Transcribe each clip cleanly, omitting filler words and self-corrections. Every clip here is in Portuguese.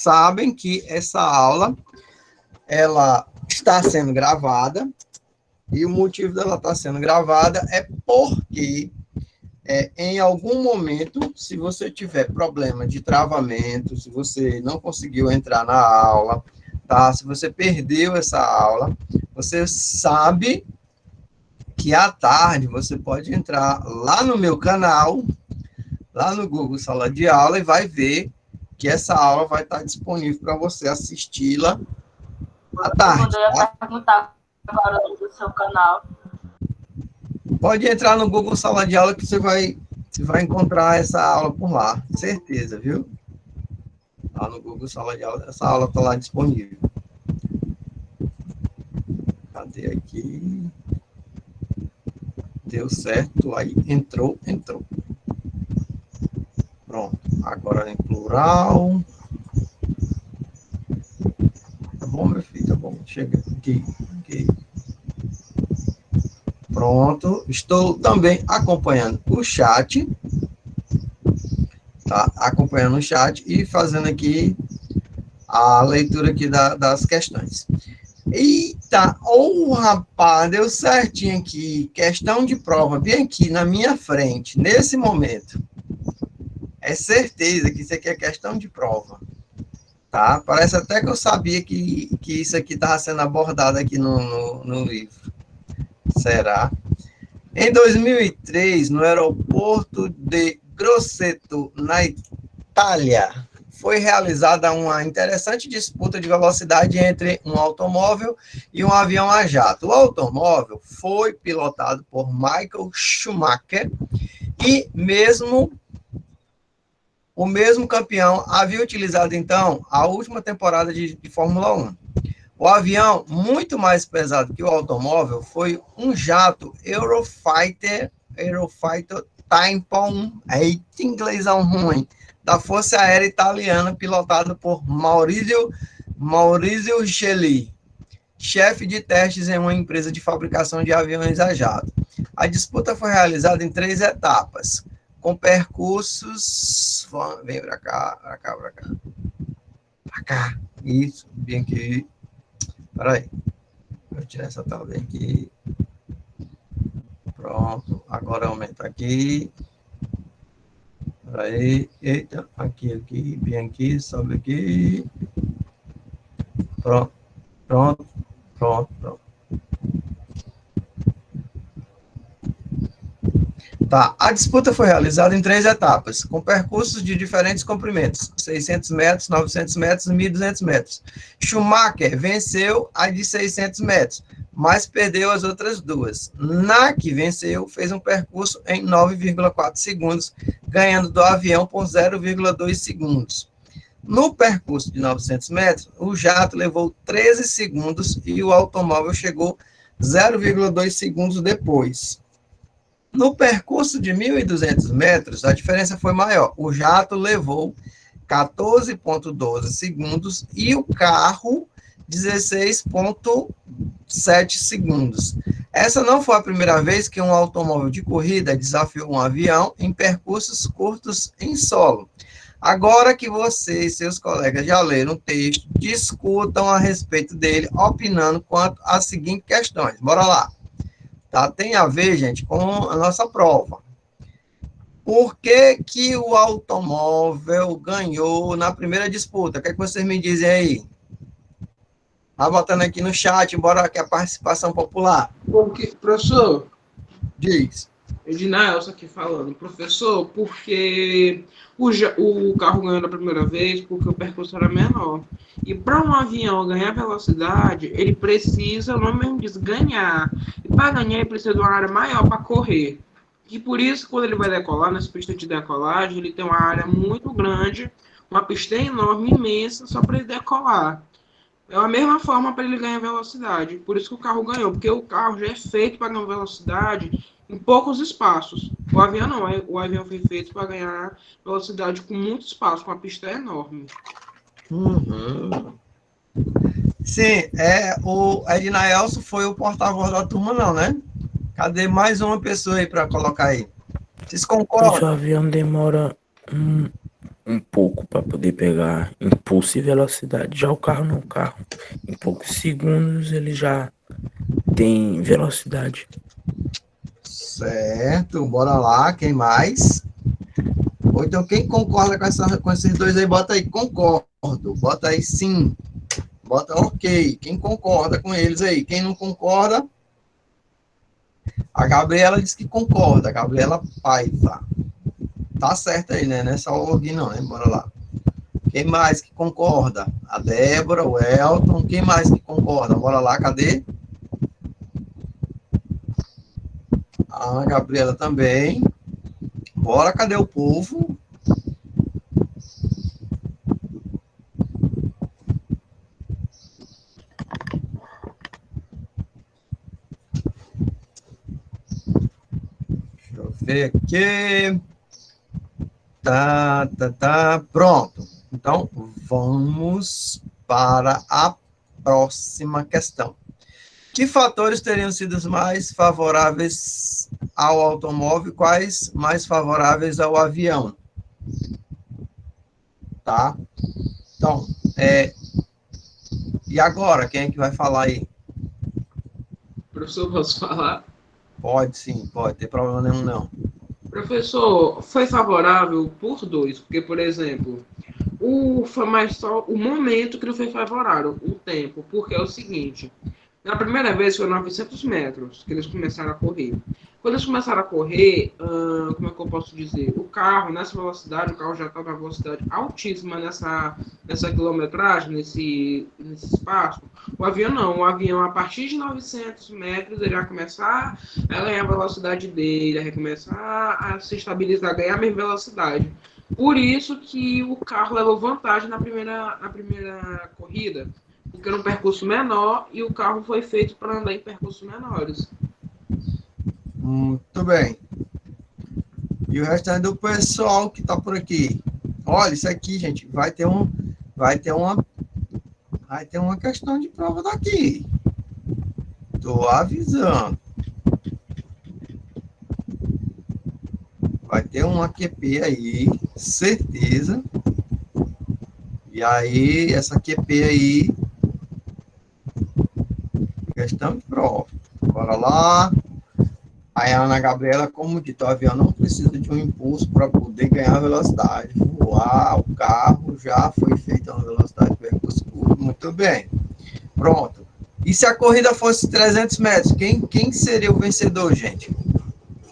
sabem que essa aula, ela está sendo gravada, e o motivo dela estar sendo gravada é porque, em algum momento, se você tiver problema de travamento, se você não conseguiu entrar na aula, tá? Se você perdeu essa aula, você sabe que à tarde você pode entrar lá no meu canal, lá no Google Sala de Aula, e vai ver que essa aula vai estar disponível para você assisti-la à tarde. Eu ia perguntar agora do seu canal. Pode entrar no Google Sala de Aula que você vai encontrar essa aula por lá, certeza, viu? Lá no Google Sala de Aula, essa aula está lá disponível. Cadê aqui? Deu certo, aí entrou. Pronto, agora em plural. Tá bom, meu filho, tá bom. Chega aqui. Pronto, estou também acompanhando o chat. Tá? Acompanhando o chat e fazendo aqui a leitura aqui das questões. Eita, rapaz, deu certinho aqui. Questão de prova, bem aqui na minha frente, nesse momento. É certeza que isso aqui é questão de prova. Tá? Parece até que eu sabia que isso aqui estava sendo abordado aqui no livro. Será? Em 2003, no aeroporto de Grosseto, na Itália, foi realizada uma interessante disputa de velocidade entre um automóvel e um avião a jato. O automóvel foi pilotado por Michael Schumacher e o mesmo campeão havia utilizado, então, a última temporada de Fórmula 1. O avião, muito mais pesado que o automóvel, foi um jato Eurofighter Typhoon, inglêsão ruim, da Força Aérea Italiana, pilotado por Maurizio Gelli, chefe de testes em uma empresa de fabricação de aviões a jato. A disputa foi realizada em 3 etapas, com percursos... Vem para cá. Isso, bem aqui. Peraí. Vou tirar essa tela bem aqui. Pronto. Agora aumenta aqui. Peraí. Eita, aqui, bem aqui, sobe aqui. Pronto. Tá, a disputa foi realizada em 3 etapas, com percursos de diferentes comprimentos, 600 metros, 900 metros e 1.200 metros. Schumacher venceu a de 600 metros, mas perdeu as outras 2. Na que venceu, fez um percurso em 9,4 segundos, ganhando do avião por 0,2 segundos. No percurso de 900 metros, o jato levou 13 segundos e o automóvel chegou 0,2 segundos depois. No percurso de 1.200 metros, a diferença foi maior. O jato levou 14,12 segundos e o carro 16,7 segundos. Essa não foi a primeira vez que um automóvel de corrida desafiou um avião em percursos curtos em solo. Agora que você e seus colegas já leram o texto, discutam a respeito dele, opinando quanto às seguintes questões. Bora lá. Tá? Tem a ver, gente, com a nossa prova. Por que o automóvel ganhou na primeira disputa? O que é que vocês me dizem aí? Tá botando aqui no chat, embora que a participação popular. Porque, professor, diz. Edinaelson aqui falando. Professor, porque o carro ganhou na primeira vez porque o percurso era menor. E para um avião ganhar velocidade, ele precisa, o nome mesmo diz, ganhar. E para ganhar, ele precisa de uma área maior para correr. E por isso, quando ele vai decolar, nessa pista de decolagem, ele tem uma área muito grande, uma pista enorme, imensa, só para ele decolar. É a mesma forma para ele ganhar velocidade. Por isso que o carro ganhou, porque o carro já é feito para ganhar velocidade em poucos espaços. O avião não, o avião foi feito para ganhar velocidade com muito espaço, com uma pista enorme. Uhum. Sim, o Edinaelson foi o porta-voz da turma, não, né? Cadê mais uma pessoa aí para colocar aí? Vocês concordam? O avião demora um pouco para poder pegar impulso e velocidade. Já o carro não, o carro, em poucos segundos ele já tem velocidade. Certo, bora lá, quem mais? Ou então, quem concorda com esses dois aí, bota aí, concordo. Bota aí, sim. Bota ok. Quem concorda com eles aí? Quem não concorda? A Gabriela disse que concorda. A Gabriela Paiva. Tá certo aí, né? Não é só o login, não, né? Bora lá. Quem mais que concorda? A Débora, o Elton. Quem mais que concorda? Bora lá, cadê? A Gabriela também. Bora, cadê o povo? Deixa eu ver aqui. Tá. Pronto. Então, vamos para a próxima questão. Que fatores teriam sido os mais favoráveis ao automóvel? Quais mais favoráveis ao avião? Tá? Então, e agora, quem é que vai falar aí? Professor, posso falar? Pode sim, pode, ter problema nenhum não. Professor, foi favorável por dois, porque, por exemplo, foi mais só o momento que não foi favorável, o tempo, porque é o seguinte, na primeira vez foi 900 metros que eles começaram a correr. Quando eles começaram a correr, como é que eu posso dizer? O carro, nessa velocidade, o carro já estava numa velocidade altíssima nessa quilometragem, nesse espaço. O avião não, o avião a partir de 900 metros ele vai começar a ganhar a velocidade dele, vai começar a se estabilizar, a ganhar a mesma velocidade. Por isso que o carro levou vantagem na primeira corrida, porque era um percurso menor e o carro foi feito para andar em percursos menores. Muito bem. E o restante do pessoal que está por aqui. Olha, isso aqui, gente, vai ter uma questão de prova daqui. Tô avisando. Vai ter uma QP aí, certeza. E aí, essa QP aí, questão de prova. Bora lá. Aí a Ana Gabriela, como dito, o avião não precisa de um impulso para poder ganhar velocidade. Voar, o carro já foi feito a uma velocidade de percurso curto. Muito bem. Pronto. E se a corrida fosse 300 metros, quem seria o vencedor, gente?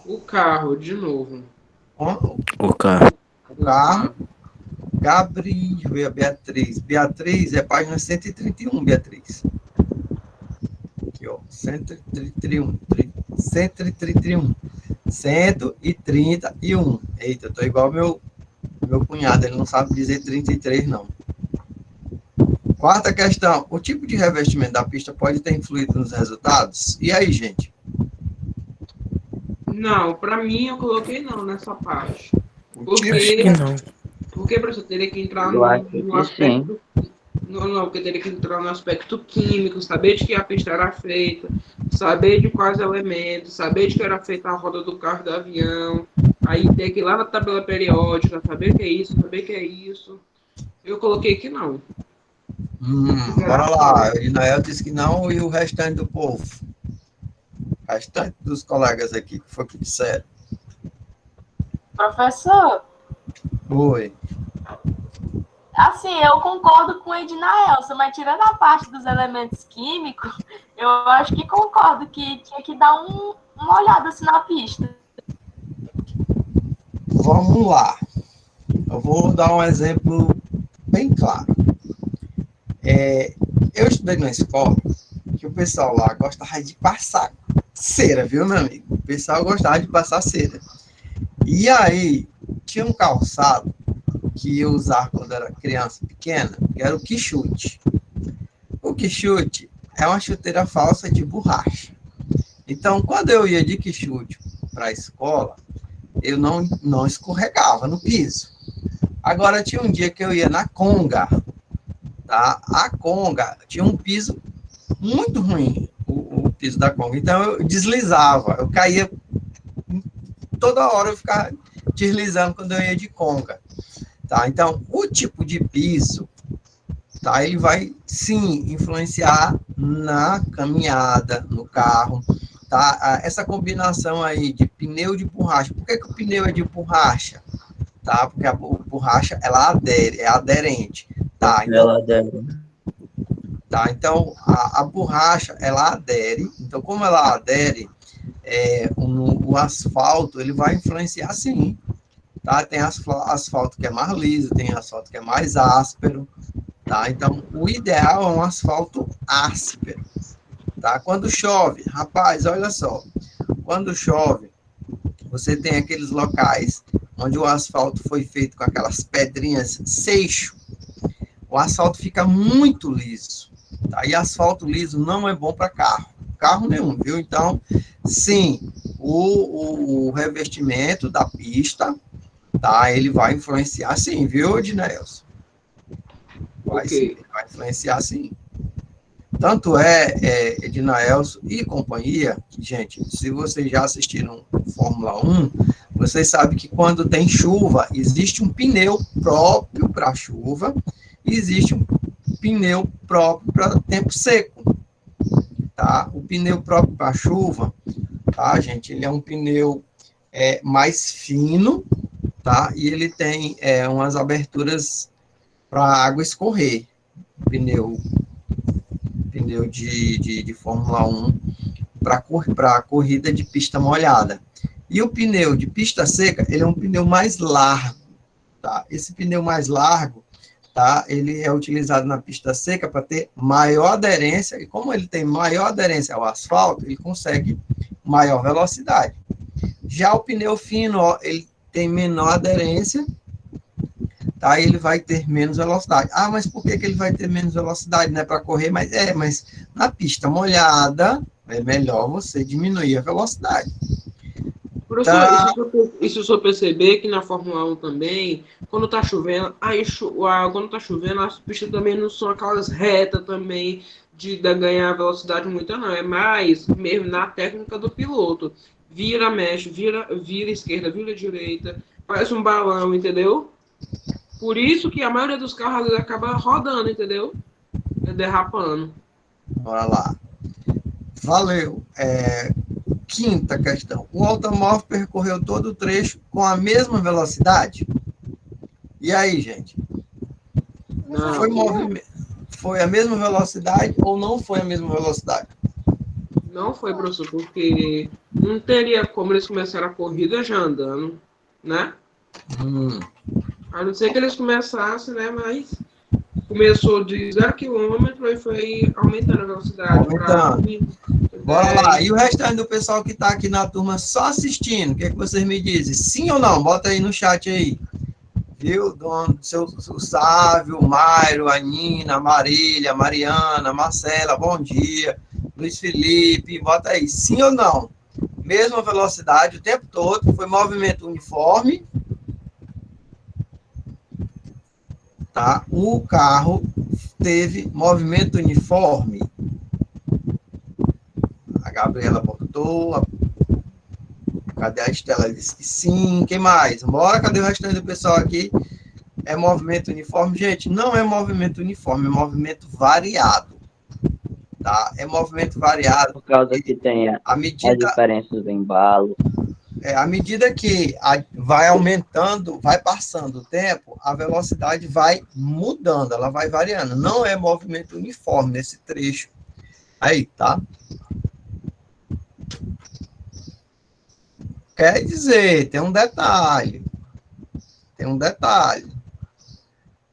O carro, de novo. O carro. O carro. Gabriel, a Beatriz. Beatriz é página 131, Beatriz. Aqui, ó. 131. 131. 131. Eita, eu tô igual meu cunhado, ele não sabe dizer 33, não. Quarta questão. O tipo de revestimento da pista pode ter influído nos resultados? E aí, gente? Não, para mim eu coloquei não nessa parte. Acho que não. Porque professor teria que entrar Eu acho no que aspecto. sim. Não, porque teria que entrar no aspecto químico, saber de que a pista era feita, saber de quais elementos, saber de que era feita a roda do carro e do avião, aí ter que ir lá na tabela periódica, saber o que é isso, saber o que é isso. Eu coloquei que não. Bora lá. O Inael disse que não e o restante do povo. O restante dos colegas aqui, que foi que disseram. Professor, Oi. assim, eu concordo com o Ednaelson, mas tirando a parte dos elementos químicos, eu acho que concordo que tinha que dar uma olhada assim na pista. Vamos lá. Eu vou dar um exemplo bem claro. Eu estudei numa escola que o pessoal lá gostava de passar cera, viu, meu amigo? O pessoal gostava de passar cera. E aí, tinha um calçado que eu usava quando era criança pequena, que era o quichute. O quichute é uma chuteira falsa de borracha. Então, quando eu ia de quichute para a escola, eu não escorregava no piso. Agora, tinha um dia que eu ia na Conga, tá? A Conga tinha um piso muito ruim, o piso da Conga. Então, eu deslizava, eu caía, toda hora eu ficava deslizando quando eu ia de Conga. Tá? Então, o tipo de piso, tá? Ele vai, sim, influenciar na caminhada, no carro, tá? Essa combinação aí de pneu de borracha. Por que o pneu é de borracha? Tá? Porque a borracha, ela adere, é aderente. Tá? Então, Ela deve. tá? Então a borracha, ela adere. Então, como ela adere, o asfalto, ele vai influenciar, sim. Tá? Tem asfalto que é mais liso, tem asfalto que é mais áspero. Tá? Então, o ideal é um asfalto áspero. Tá? Quando chove, rapaz, olha só. Quando chove, você tem aqueles locais onde o asfalto foi feito com aquelas pedrinhas seixo. O asfalto fica muito liso. Tá? E asfalto liso não é bom para carro nenhum, viu? Então, sim, o revestimento da pista, tá? Ele vai influenciar, sim, viu, Ednelson? Vai, sim, ele vai influenciar, sim. Tanto Ednaelson e companhia, que, gente, se vocês já assistiram Fórmula 1, vocês sabem que quando tem chuva, existe um pneu próprio para chuva e existe um pneu próprio para tempo seco, tá? O pneu próprio para chuva, tá, gente, ele é um pneu mais fino, tá? E ele tem umas aberturas para a água escorrer. Pneu de Fórmula 1 para corrida de pista molhada. E o pneu de pista seca, ele é um pneu mais largo, tá? Esse pneu mais largo, tá? Ele é utilizado na pista seca para ter maior aderência, e como ele tem maior aderência ao asfalto, ele consegue maior velocidade. Já o pneu fino, ó, ele tem menor aderência, tá? Ele vai ter menos velocidade. Ah, mas por que ele vai ter menos velocidade? Não é para correr, mas na pista molhada é melhor você diminuir a velocidade. Professor, Tá. isso o senhor perceber que na Fórmula 1 também, quando tá chovendo, quando tá chovendo, as pistas também não são aquelas retas também de ganhar velocidade muita, não. É mais mesmo na técnica do piloto. Vira, mexe, vira esquerda, vira direita, parece um balão, entendeu? Por isso que a maioria dos carros acaba rodando, entendeu? Derrapando. Bora lá. Valeu. Quinta questão. O automóvel percorreu todo o trecho com a mesma velocidade? E aí, gente? Não. Foi a mesma velocidade ou não foi a mesma velocidade? Não foi, professor, porque não teria como eles começaram a corrida já andando, né? A não ser que eles começassem, né? Mas começou de 0 km e foi aumentando a velocidade. Bora lá. E o restante do pessoal que está aqui na turma só assistindo, o que vocês me dizem? Sim ou não? Bota aí no chat aí. Viu? O Sávio, o Mairo, a Nina, a Marília, a Mariana, a Marcela, bom dia. Luiz Felipe, bota aí. Sim ou não? Mesma velocidade o tempo todo, foi movimento uniforme. Tá? O carro teve movimento uniforme. A Gabriela botou. Cadê a Estela? Ela disse que sim. Quem mais? Bora, cadê o restante do pessoal aqui? É movimento uniforme? Gente, não é movimento uniforme, é movimento variado. Tá? É movimento variado. Por causa que tem a diferença do embalo. À medida que vai aumentando, vai passando o tempo, a velocidade vai mudando, ela vai variando. Não é movimento uniforme nesse trecho aí, tá? Quer dizer, tem um detalhe.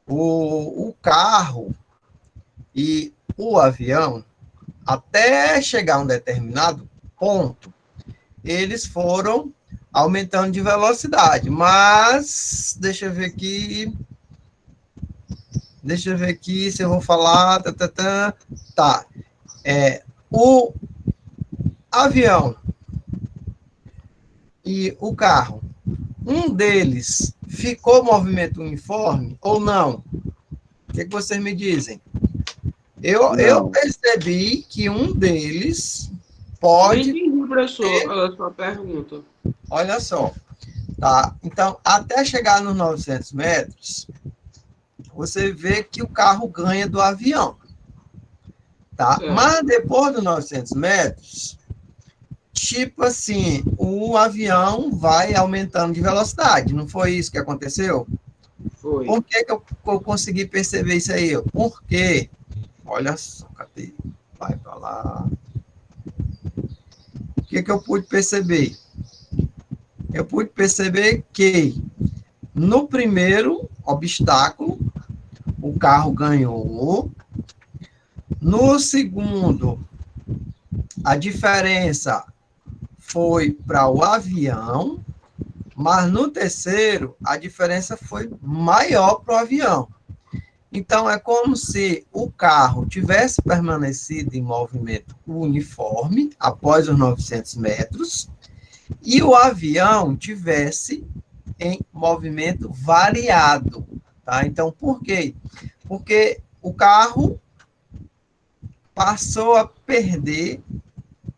O carro e o avião, até chegar a um determinado ponto, eles foram aumentando de velocidade. Mas, deixa eu ver aqui se eu vou falar. Tá. O avião e o carro, um deles ficou movimento uniforme ou não? O que vocês me dizem? Eu percebi que um deles pode... Eu entendi, professor, a sua pergunta. Olha só. Tá? Então, até chegar nos 900 metros, você vê que o carro ganha do avião. Tá? Certo. Mas depois dos 900 metros, tipo assim, o avião vai aumentando de velocidade. Não foi isso que aconteceu? Foi. Por que que eu consegui perceber isso aí? Porque, olha só, cadê? Vai para lá. O que que eu pude perceber? Eu pude perceber que no primeiro obstáculo, o carro ganhou. No segundo, a diferença foi para o avião, mas no terceiro, a diferença foi maior para o avião. Então, é como se o carro tivesse permanecido em movimento uniforme após os 900 metros e o avião tivesse em movimento variado. Tá? Então, por quê? Porque o carro passou a perder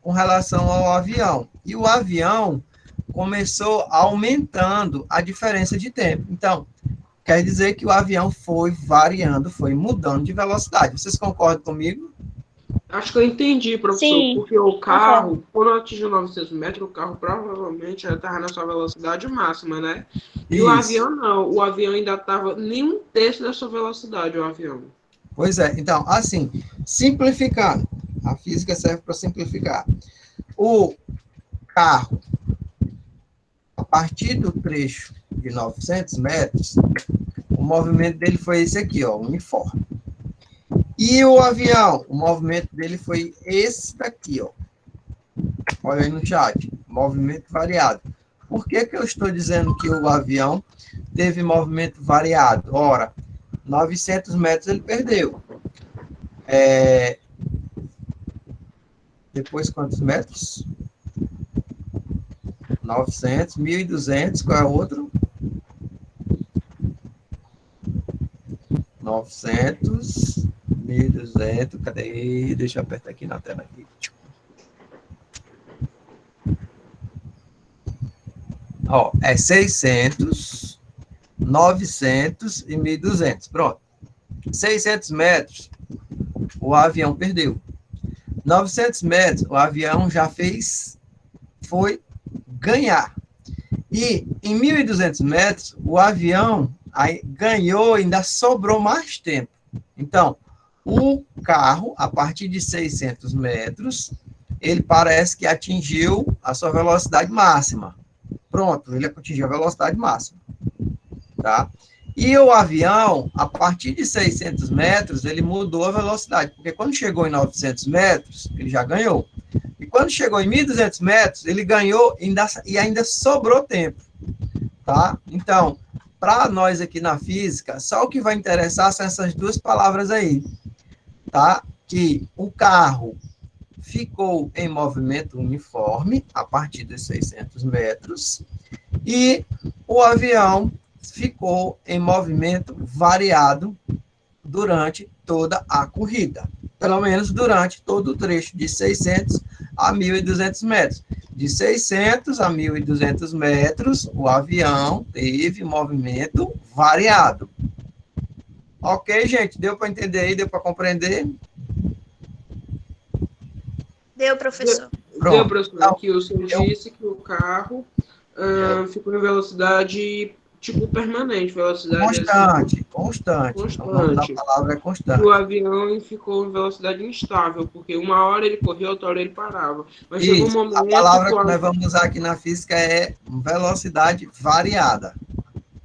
com relação ao avião. E o avião começou aumentando a diferença de tempo. Então, quer dizer que o avião foi variando, foi mudando de velocidade. Vocês concordam comigo? Acho que eu entendi, professor. Sim. Porque o carro, quando atingiu 900 metros, o carro provavelmente já estava na sua velocidade máxima, né? E Isso. o avião não. O avião ainda estava nem um terço da sua velocidade, o avião. Pois é. Então, assim, simplificando. A física serve para simplificar. O carro, a partir do trecho de 900 metros, o movimento dele foi esse aqui, ó, uniforme. E o avião, o movimento dele foi esse daqui, ó. Olha aí no chat, movimento variado. Por que que eu estou dizendo que o avião teve movimento variado? Ora, 900 metros ele perdeu. Depois quantos metros? 900, 1.200, qual é o outro? 900, 1.200, cadê? Deixa eu apertar aqui na tela. Aqui. Ó, é 600, 900 e 1.200. Pronto. 600 metros, o avião perdeu. 900 metros, o avião já foi ganhar. E em 1.200 metros, o avião ganhou, ainda sobrou mais tempo. Então, o carro, a partir de 600 metros, ele parece que atingiu a sua velocidade máxima. Pronto, ele atingiu a velocidade máxima. Tá? E o avião, a partir de 600 metros, ele mudou a velocidade, porque quando chegou em 900 metros, ele já ganhou. E quando chegou em 1.200 metros, ele ganhou e ainda sobrou tempo. Tá? Então, para nós aqui na física, só o que vai interessar são essas duas palavras aí. Tá? Que o carro ficou em movimento uniforme a partir dos 600 metros e o avião ficou em movimento variado durante toda a corrida, pelo menos durante todo o trecho de 600 a 1.200 metros. De 600 a 1.200 metros, o avião teve movimento variado. Ok, gente? Deu para entender aí? Deu para compreender? Deu, professor. Pronto. Deu, professor. Aqui o senhor disse que o carro ficou em velocidade tipo permanente, velocidade constante. Constante. O nome da palavra é constante. O avião ficou em velocidade instável, porque uma hora ele corria, outra hora ele parava. Mas chegou um momento a palavra que o nós vamos usar aqui na física é velocidade variada.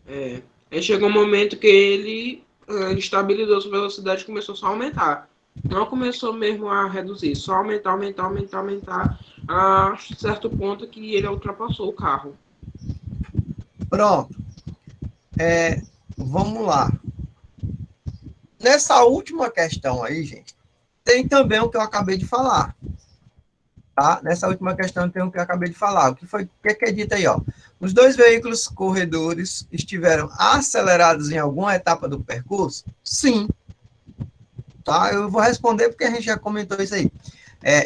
Aí chegou um momento que ele estabilizou sua velocidade e começou só a aumentar. Não começou mesmo a reduzir, só aumentar, a certo ponto que ele ultrapassou o carro. Pronto. Vamos lá. Nessa última questão aí, gente, tem também o que eu acabei de falar. Tá? Nessa última questão tem o que eu acabei de falar. O que é dito aí, ó? Os dois veículos corredores estiveram acelerados em alguma etapa do percurso? Sim. Tá? Eu vou responder porque a gente já comentou isso aí.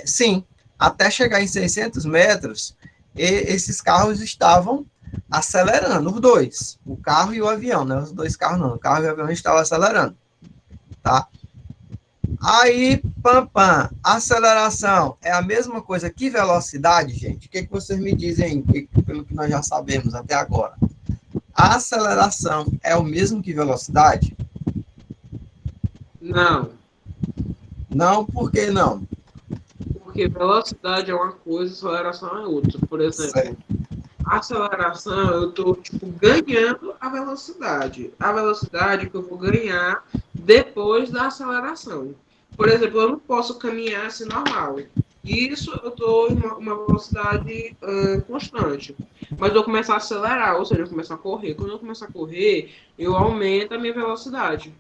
Sim. Até chegar em 600 metros, esses carros estavam acelerando, os dois, o carro e o avião, né? Os dois carros não, o carro e o avião estavam acelerando, tá? Aí, aceleração é a mesma coisa que velocidade, gente? O que vocês me dizem aí, pelo que nós já sabemos até agora? A aceleração é o mesmo que velocidade? Não, Não, por que não? porque velocidade é uma coisa, aceleração é outra. Por exemplo, Certo. a aceleração, eu estou ganhando a velocidade. A velocidade que eu vou ganhar depois da aceleração. Por exemplo, eu não posso caminhar assim normal. Isso eu estou em uma velocidade constante. Mas eu começar a acelerar, ou seja, eu começar a correr. Quando eu começar a correr, eu aumento a minha velocidade.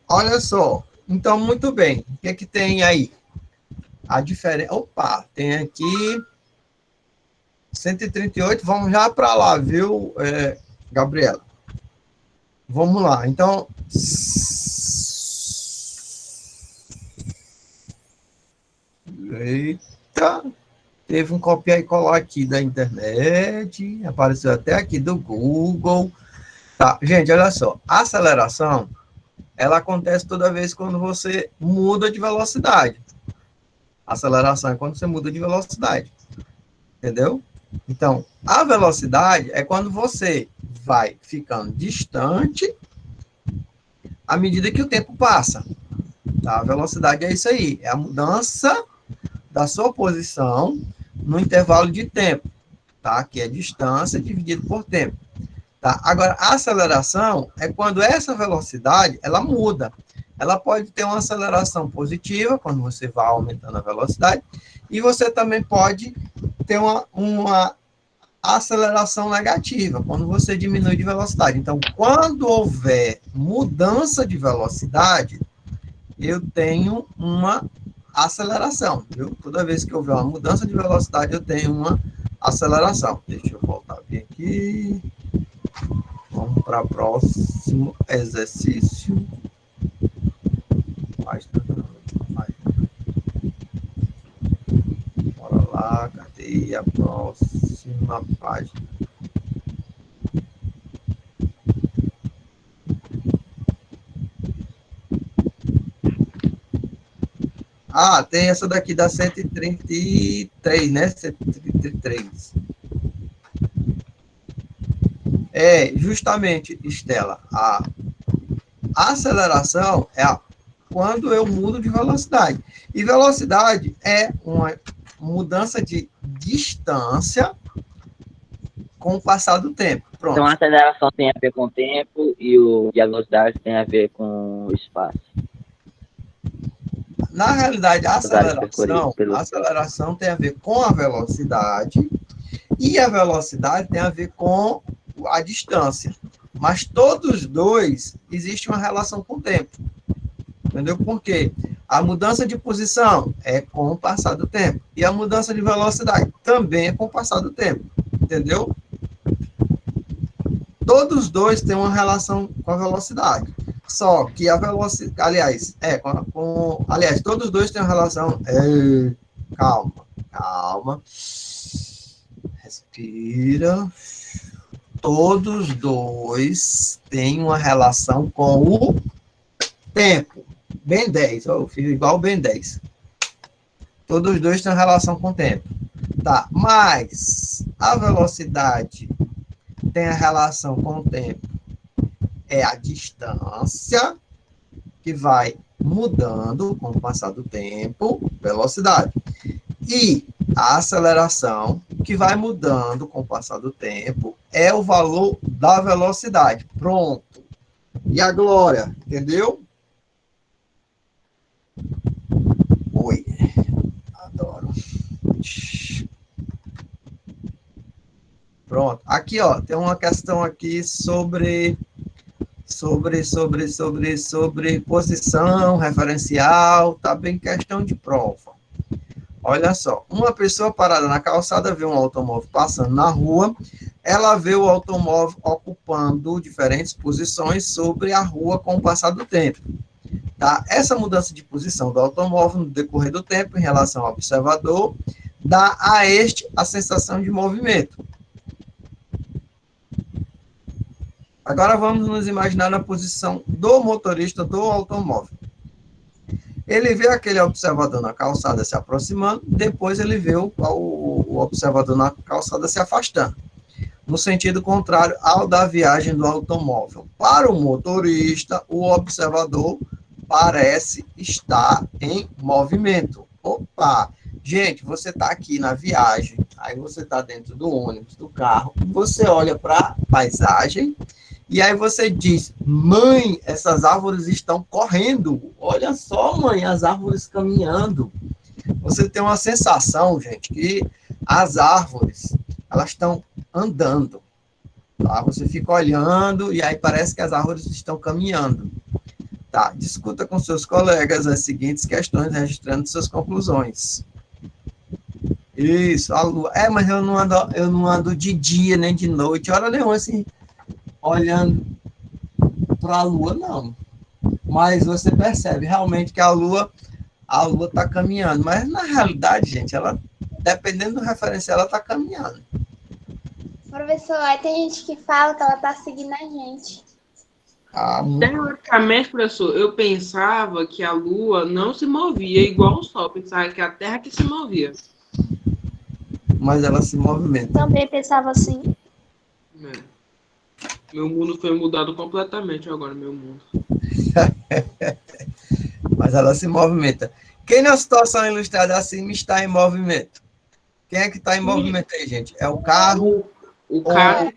Olha só. Então, muito bem. O que é que tem aí? A diferença... Opa, tem aqui 138. Vamos já para lá, viu, Gabriela? Vamos lá. Então... Eita! Teve um copiar e colar aqui da internet. Apareceu até aqui do Google. Tá, gente, olha só. A aceleração, ela acontece toda vez quando você muda de velocidade. A aceleração é quando você muda de velocidade. Entendeu? Então, a velocidade é quando você vai ficando distante à medida que o tempo passa. Tá? A velocidade é isso aí. É a mudança da sua posição no intervalo de tempo. Tá? Que é distância dividido por tempo. Tá? Agora, a aceleração é quando essa velocidade, ela muda. Ela pode ter uma aceleração positiva, quando você vai aumentando a velocidade, e você também pode ter uma aceleração negativa, quando você diminui de velocidade. Então, quando houver mudança de velocidade, eu tenho uma aceleração, viu? Toda vez que houver uma mudança de velocidade, eu tenho uma aceleração. Deixa eu voltar bem aqui. Vamos para o próximo exercício. Bora lá, cadê a próxima página? Ah, tem essa daqui da 133, né? 133. Justamente, Estela, a aceleração é quando eu mudo de velocidade. E velocidade é uma mudança de distância com o passar do tempo. Pronto. Então a aceleração tem a ver com o tempo e a velocidade tem a ver com o espaço. Na realidade, a aceleração tem a ver com a velocidade e a velocidade tem a ver com a distância. Mas todos dois, existe uma relação com o tempo. Entendeu? Porque a mudança de posição é com o passar do tempo. E a mudança de velocidade também é com o passar do tempo. Entendeu? Todos dois têm uma relação com a velocidade. Só que a velocidade... Aliás, todos dois têm uma relação... Calma. Respira. Todos dois têm uma relação com o tempo. Ben 10, eu fiz igual o Ben 10. Todos dois têm uma relação com o tempo. Tá, mas a velocidade tem a relação com o tempo. É a distância que vai mudando com o passar do tempo, velocidade. E a aceleração, que vai mudando com o passar do tempo, é o valor da velocidade. Pronto. E a Glória, entendeu? Oi. Adoro. Pronto. Aqui, ó, tem uma questão aqui sobre posição referencial, tá bem questão de prova. Olha só, uma pessoa parada na calçada vê um automóvel passando na rua, ela vê o automóvel ocupando diferentes posições sobre a rua com o passar do tempo. Tá? Essa mudança de posição do automóvel no decorrer do tempo em relação ao observador dá a este a sensação de movimento. Agora vamos nos imaginar na posição do motorista do automóvel. Ele vê aquele observador na calçada se aproximando, depois ele vê o observador na calçada se afastando, no sentido contrário ao da viagem do automóvel. Para o motorista, o observador parece estar em movimento. Opa! Gente, você está aqui na viagem, aí você está dentro do ônibus, do carro, você olha para a paisagem, e aí você diz, mãe, essas árvores estão correndo. Olha só, mãe, as árvores caminhando. Você tem uma sensação, gente, que as árvores, elas estão andando. Tá? Você fica olhando e aí parece que as árvores estão caminhando. Tá? Discuta com seus colegas as seguintes questões, registrando suas conclusões. Isso, a lua. Mas eu não ando de dia nem de noite. Hora nenhuma, assim, olhando para a lua, não. Mas você percebe realmente que a lua está caminhando. Mas, na realidade, gente, ela, dependendo do referencial, ela está caminhando. Professor, aí tem gente que fala que ela tá seguindo a gente. Teoricamente, professor, eu pensava que a lua não se movia igual o sol. Pensava que a Terra que se movia. Mas ela se movimenta. Também pensava assim. Meu mundo foi mudado completamente agora, meu mundo. Mas ela se movimenta. Quem na situação ilustrada acima está em movimento? Quem é que está em movimento aí, gente? É o carro? O carro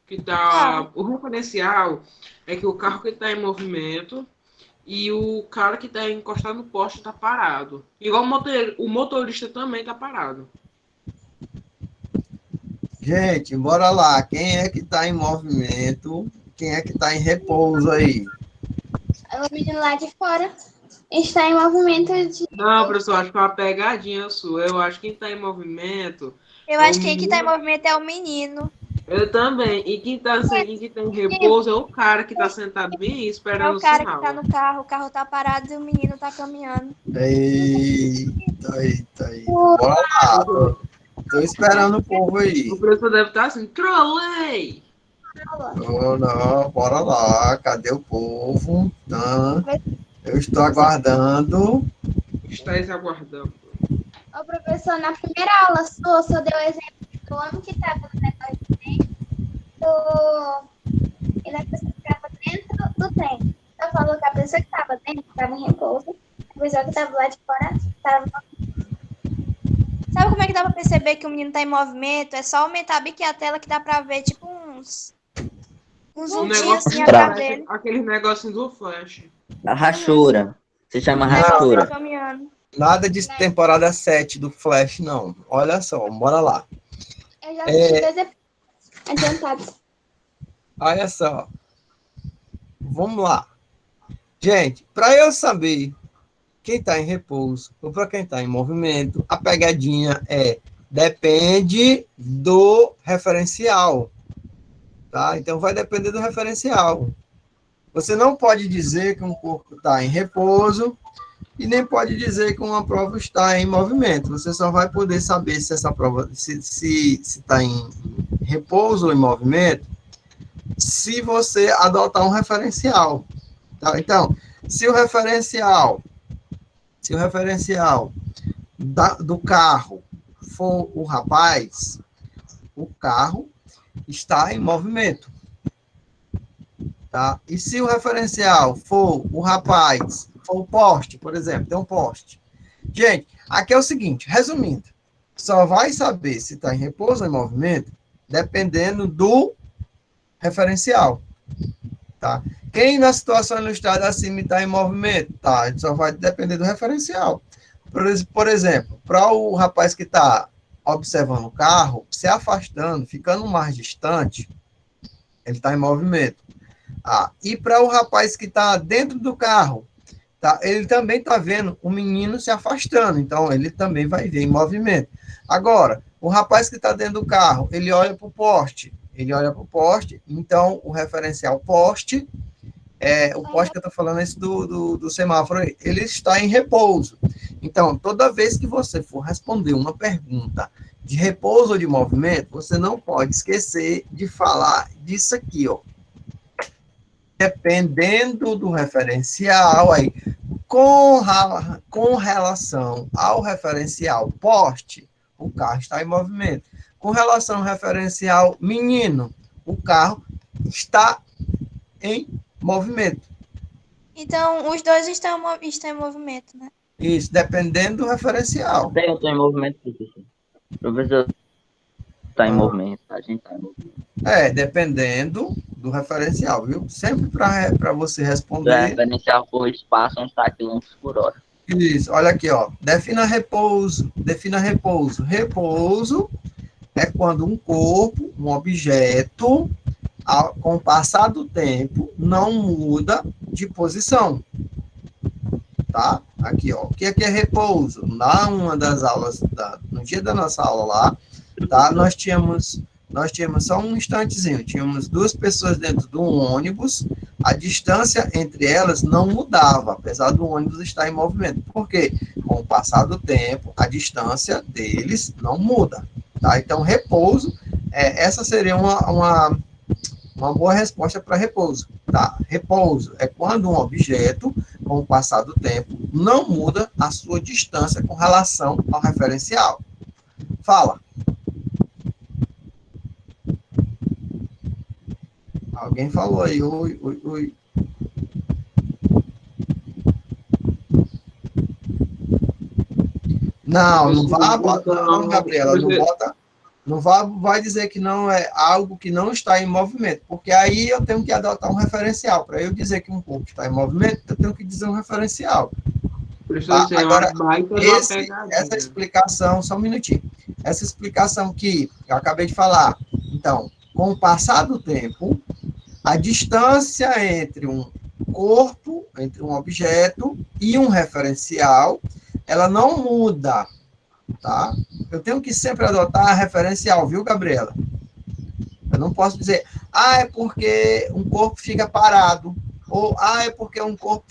que está... O referencial é que o carro que está em movimento e o cara que está encostado no poste está parado. Igual o motorista também está parado. Gente, bora lá. Quem é que está em movimento? Quem é que está em repouso aí? O menino lá de fora está em movimento de... Não, professor, acho que é uma pegadinha sua. Eu acho que quem está em movimento... Eu acho que quem está em movimento é o menino. Eu também. E quem está em repouso é o cara que está sentado bem esperando o sinal. É o cara que está no carro. O carro está parado e o menino está caminhando. Eita. Bora lá. Estou esperando o povo aí. O professor deve estar assim, trolei! Não, bora lá. Cadê o povo? Não. Eu estou aguardando. Estáis aguardando. Ô, professor, na primeira aula sua, só deu o exemplo do homem que estava no negócio de trem, e da pessoa que estava dentro do trem. Só falou que a pessoa que estava dentro estava em repouso, a pessoa que estava lá de fora estava... Sabe como é que dá pra perceber que o menino tá em movimento? É só aumentar bem aqui a tela que dá pra ver, tipo, uns ondinhos assim atrás dele. Aquele negocinho do flash. A rachura. Se chama rachura. Nada de temporada 7 do Flash, não. Olha só, bora lá. Eu já assisti 2 episódios adiantados. Olha só. Vamos lá. Gente, para eu saber quem está em repouso ou para quem está em movimento, a pegadinha depende do referencial. Tá? Então, vai depender do referencial. Você não pode dizer que um corpo está em repouso e nem pode dizer que uma prova está em movimento. Você só vai poder saber se essa prova se está em repouso ou em movimento se você adotar um referencial. Tá? Então, se o referencial do carro for o rapaz, o carro está em movimento. Tá? E se o referencial for o rapaz, for o poste, por exemplo, tem um poste. Gente, aqui é o seguinte, resumindo, só vai saber se está em repouso ou em movimento dependendo do referencial. Tá? Quem na situação ilustrada acima está em movimento, tá? Só vai depender do referencial. Por exemplo, para o rapaz que está observando o carro, se afastando, ficando mais distante, ele está em movimento. E para o rapaz que está dentro do carro, tá? Ele também está vendo o menino se afastando, então ele também vai ver em movimento. Agora, o rapaz que está dentro do carro, ele olha para o poste, então o referencial poste o poste que eu estou falando, esse do semáforo, ele está em repouso. Então, toda vez que você for responder uma pergunta de repouso ou de movimento, você não pode esquecer de falar disso aqui, ó. Dependendo do referencial, aí, com relação ao referencial poste, o carro está em movimento. Com relação ao referencial menino, o carro está em movimento. Então, os dois estão em movimento, né? Isso, dependendo do referencial. Eu estou em movimento, professor. Professor, está em movimento, a gente está em movimento. Dependendo do referencial, viu? Sempre para você O responder. referencial por espaço onde está quilômetros por hora. Isso, olha aqui, ó. Defina repouso. Repouso é quando um corpo, um objeto, com o passar do tempo, não muda de posição. Tá? Aqui, ó. O que é repouso? Na uma das aulas, no dia da nossa aula lá, tá? Nós tínhamos só um instantezinho, tínhamos duas pessoas dentro de um ônibus, a distância entre elas não mudava, apesar do ônibus estar em movimento. Por quê? Com o passar do tempo, a distância deles não muda. Tá? Então, repouso, essa seria uma boa resposta para repouso. Tá? Repouso é quando um objeto, com o passar do tempo, não muda a sua distância com relação ao referencial. Fala. Alguém falou aí, oi. Não vai botar, não, Gabriela, não vai dizer que não é algo que não está em movimento, porque aí eu tenho que adotar um referencial. Para eu dizer que um corpo está em movimento, eu tenho que dizer um referencial. Tá? Agora, essa explicação, só um minutinho, essa explicação que eu acabei de falar, então, com o passar do tempo, a distância entre um corpo, entre um objeto e um referencial, ela não muda, tá? Eu tenho que sempre adotar a referencial, viu, Gabriela? Eu não posso dizer, é porque um corpo fica parado, ou, é porque um corpo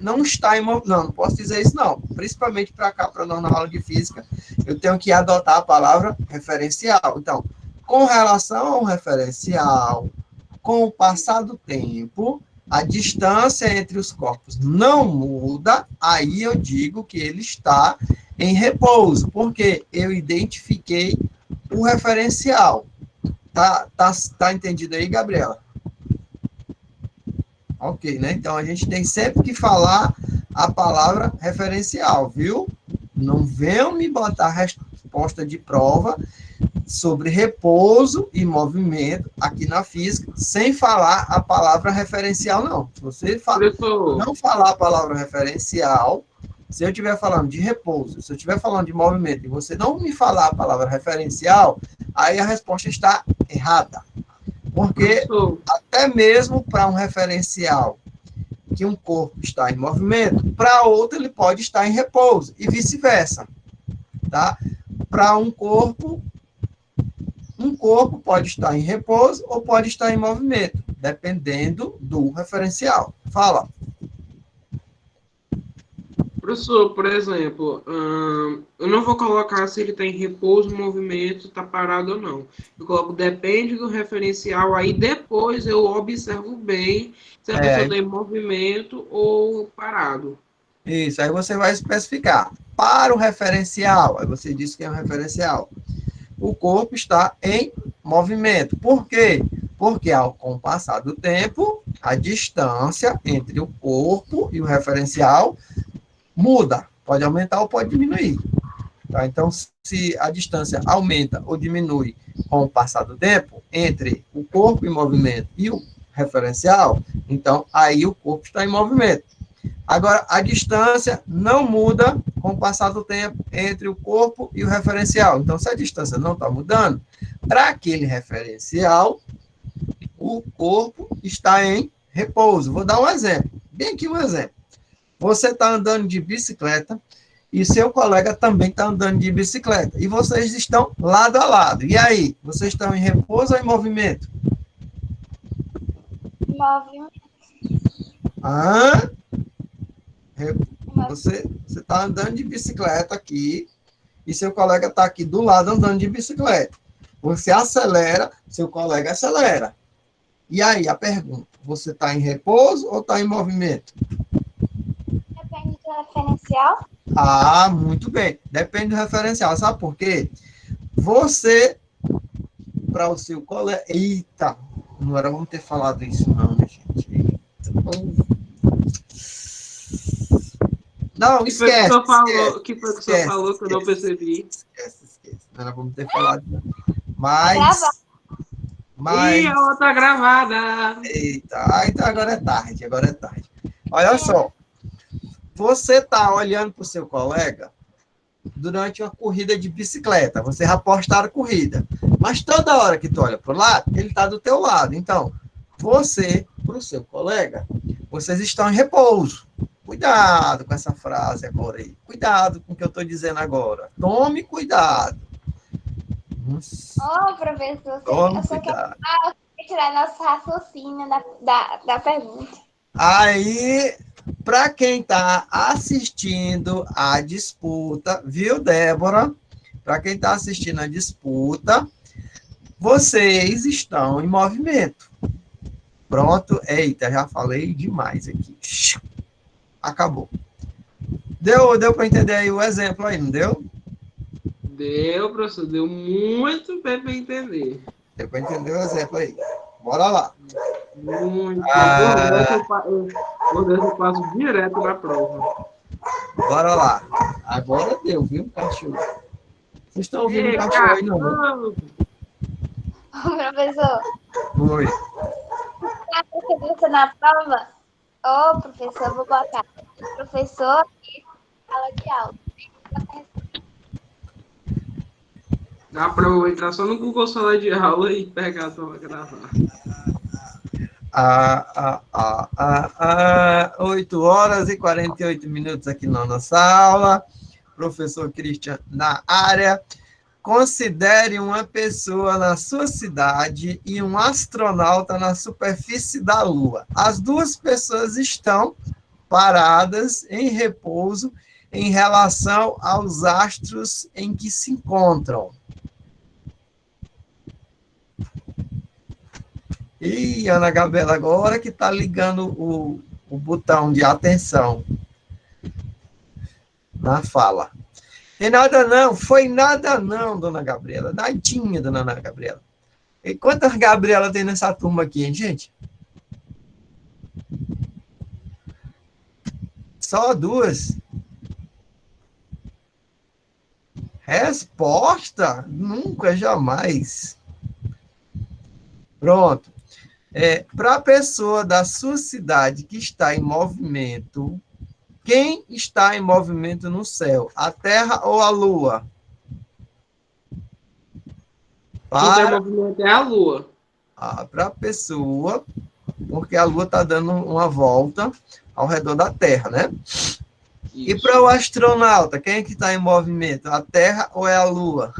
não está em movimento. Não posso dizer isso, não. Principalmente para cá, para nós na aula de física, eu tenho que adotar a palavra referencial. Então, com relação ao referencial, com o passar do tempo, a distância entre os corpos não muda, aí eu digo que ele está em repouso, porque eu identifiquei o referencial. Tá entendido aí, Gabriela? Ok, né? Então, a gente tem sempre que falar a palavra referencial, viu? Não venham me botar resposta de prova sobre repouso e movimento aqui na física, sem falar a palavra referencial, não. Se você não falar a palavra referencial, se eu estiver falando de repouso, se eu estiver falando de movimento, e você não me falar a palavra referencial, aí a resposta está errada. Porque até mesmo para um referencial que um corpo está em movimento, para outro ele pode estar em repouso, e vice-versa. Tá? Para um corpo pode estar em repouso ou pode estar em movimento, dependendo do referencial. Fala. Professor, por exemplo, eu não vou colocar se ele está em repouso, movimento, está parado ou não. Eu coloco depende do referencial, aí depois eu observo bem se a pessoa está em movimento ou parado. Isso, aí você vai especificar. Para o referencial, aí você diz que é um referencial. O corpo está em movimento. Por quê? Porque com o passar do tempo, a distância entre o corpo e o referencial muda. Pode aumentar ou pode diminuir. Tá? Então, se a distância aumenta ou diminui com o passar do tempo, entre o corpo em movimento e o referencial, então aí o corpo está em movimento. Agora, a distância não muda com o passar do tempo entre o corpo e o referencial. Então, se a distância não está mudando, para aquele referencial, o corpo está em repouso. Vou dar um exemplo. Bem aqui um exemplo. Você está andando de bicicleta e seu colega também está andando de bicicleta. E vocês estão lado a lado. E aí? Vocês estão em repouso ou em movimento? Movimento. Hã? Você está andando de bicicleta aqui e seu colega está aqui do lado andando de bicicleta. Você acelera, seu colega acelera. E aí, a pergunta, você está em repouso ou está em movimento? Depende do referencial. Ah, muito bem. Depende do referencial. Sabe por quê? Você, para o seu colega... Eita, não era vamos ter falado isso não, né, gente? Eita. Não, esquece. Que foi que você falou que eu não percebi? Esquece. Não era vamos ter falado não. Mas... E a outra gravada. Eita, então agora é tarde. Olha só. Você está olhando para o seu colega durante uma corrida de bicicleta. Você já postaram corrida. Mas toda hora que tu olha para o lado, ele está do teu lado. Então, você, para o seu colega, vocês estão em repouso. Cuidado com essa frase agora aí. Cuidado com o que eu estou dizendo agora. Tome cuidado. Ô, professor, Tome eu só cuidado. quero tirar nosso raciocínio da pergunta. Aí, para quem está assistindo a disputa, viu, Débora? Para quem está assistindo a disputa, vocês estão em movimento. Pronto. Eita, já falei demais aqui. Acabou. Deu para entender aí o exemplo aí, não deu? Deu, professor. Deu muito bem para entender. Deu para entender o exemplo aí. Bora lá. Muito. Por eu passo direto na prova. Bora lá. Agora deu, viu, cachorro? Vocês estão ouvindo o cachorro aí, não? Ô, professor, Oi. você na prova? Ô, professor, vou botar. Professor e sala de aula. Dá para eu entrar só no Google Sala de Aula e pegar para gravar. 8 horas e 48 minutos aqui na nossa aula. Professor Christian na área. Considere uma pessoa na sua cidade e um astronauta na superfície da Lua. As duas pessoas estão paradas em repouso em relação aos astros em que se encontram. E Ana Gabriela agora que está ligando o botão de atenção na fala. Tem nada não, foi nada não, dona Gabriela. Nadinha, dona Ana Gabriela. E quantas Gabriela tem nessa turma aqui, hein, gente? Só duas? Resposta? Nunca, jamais. Pronto. Para a pessoa da sua cidade que está em movimento, quem está em movimento no céu? A Terra ou a Lua? Quem está em movimento é a Lua. Para a pessoa, porque a Lua está dando uma volta ao redor da Terra, né? Isso. E para o astronauta, quem é que está em movimento? A Terra ou é a Lua?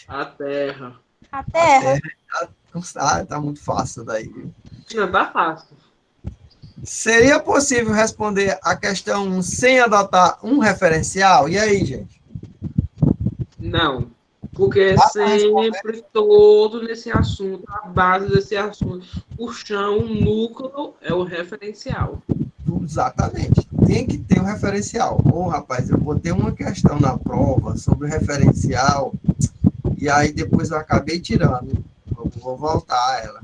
A Terra. A Terra. Tá muito fácil daí, viu? Não, tá fácil. Seria possível responder a questão 1 sem adotar um referencial? E aí, gente? Não. Porque é sempre todo nesse assunto, a base desse assunto, o chão, o núcleo é o referencial. Exatamente. Tem que ter um referencial. Rapaz, eu botei uma questão na prova sobre o referencial e aí depois eu acabei tirando. Eu vou voltar a ela.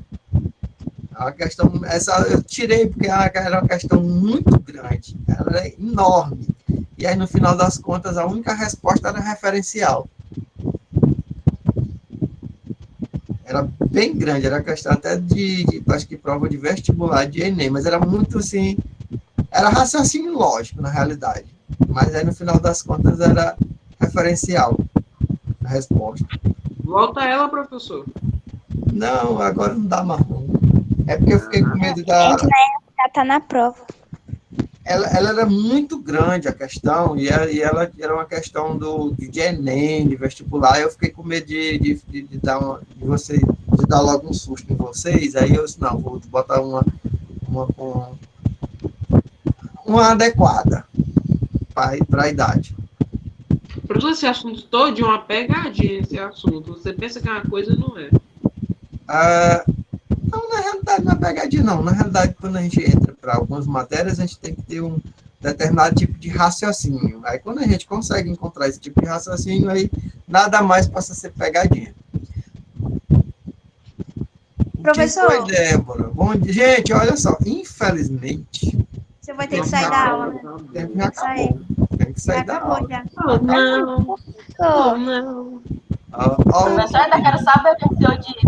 A questão, essa eu tirei porque era uma questão muito grande, ela era enorme. E aí, no final das contas, a única resposta era referencial. Era bem grande, era questão até acho que prova de vestibular, de Enem, mas era muito assim, era raciocínio lógico, na realidade. Mas aí, no final das contas, era referencial a resposta. Volta ela, professor. Não, agora não dá mais não. É porque eu fiquei com medo da... Já tá na prova. Ela era muito grande a questão, e ela era uma questão de Enem, de vestibular, eu fiquei com medo de dar logo um susto em vocês, aí eu disse, não, vou botar uma uma adequada para a idade. Professor, esse assunto todo é uma pegadinha, esse assunto. Você pensa que é uma coisa, não é. Não, na realidade não é pegadinha, não. Na realidade, quando a gente entra para algumas matérias, a gente tem que ter um determinado tipo de raciocínio. Aí, quando a gente consegue encontrar esse tipo de raciocínio, aí nada mais passa a ser pegadinha. Professor. Que foi, Débora? Bom dia. Gente, olha só, infelizmente, Você vai ter que sair da aula, né? o tempo já acabou. Tem que Já sair da acabou, aula. já. Não, Professor, não. Ó, ó, Professor, ainda quero saber o que o senhor disse.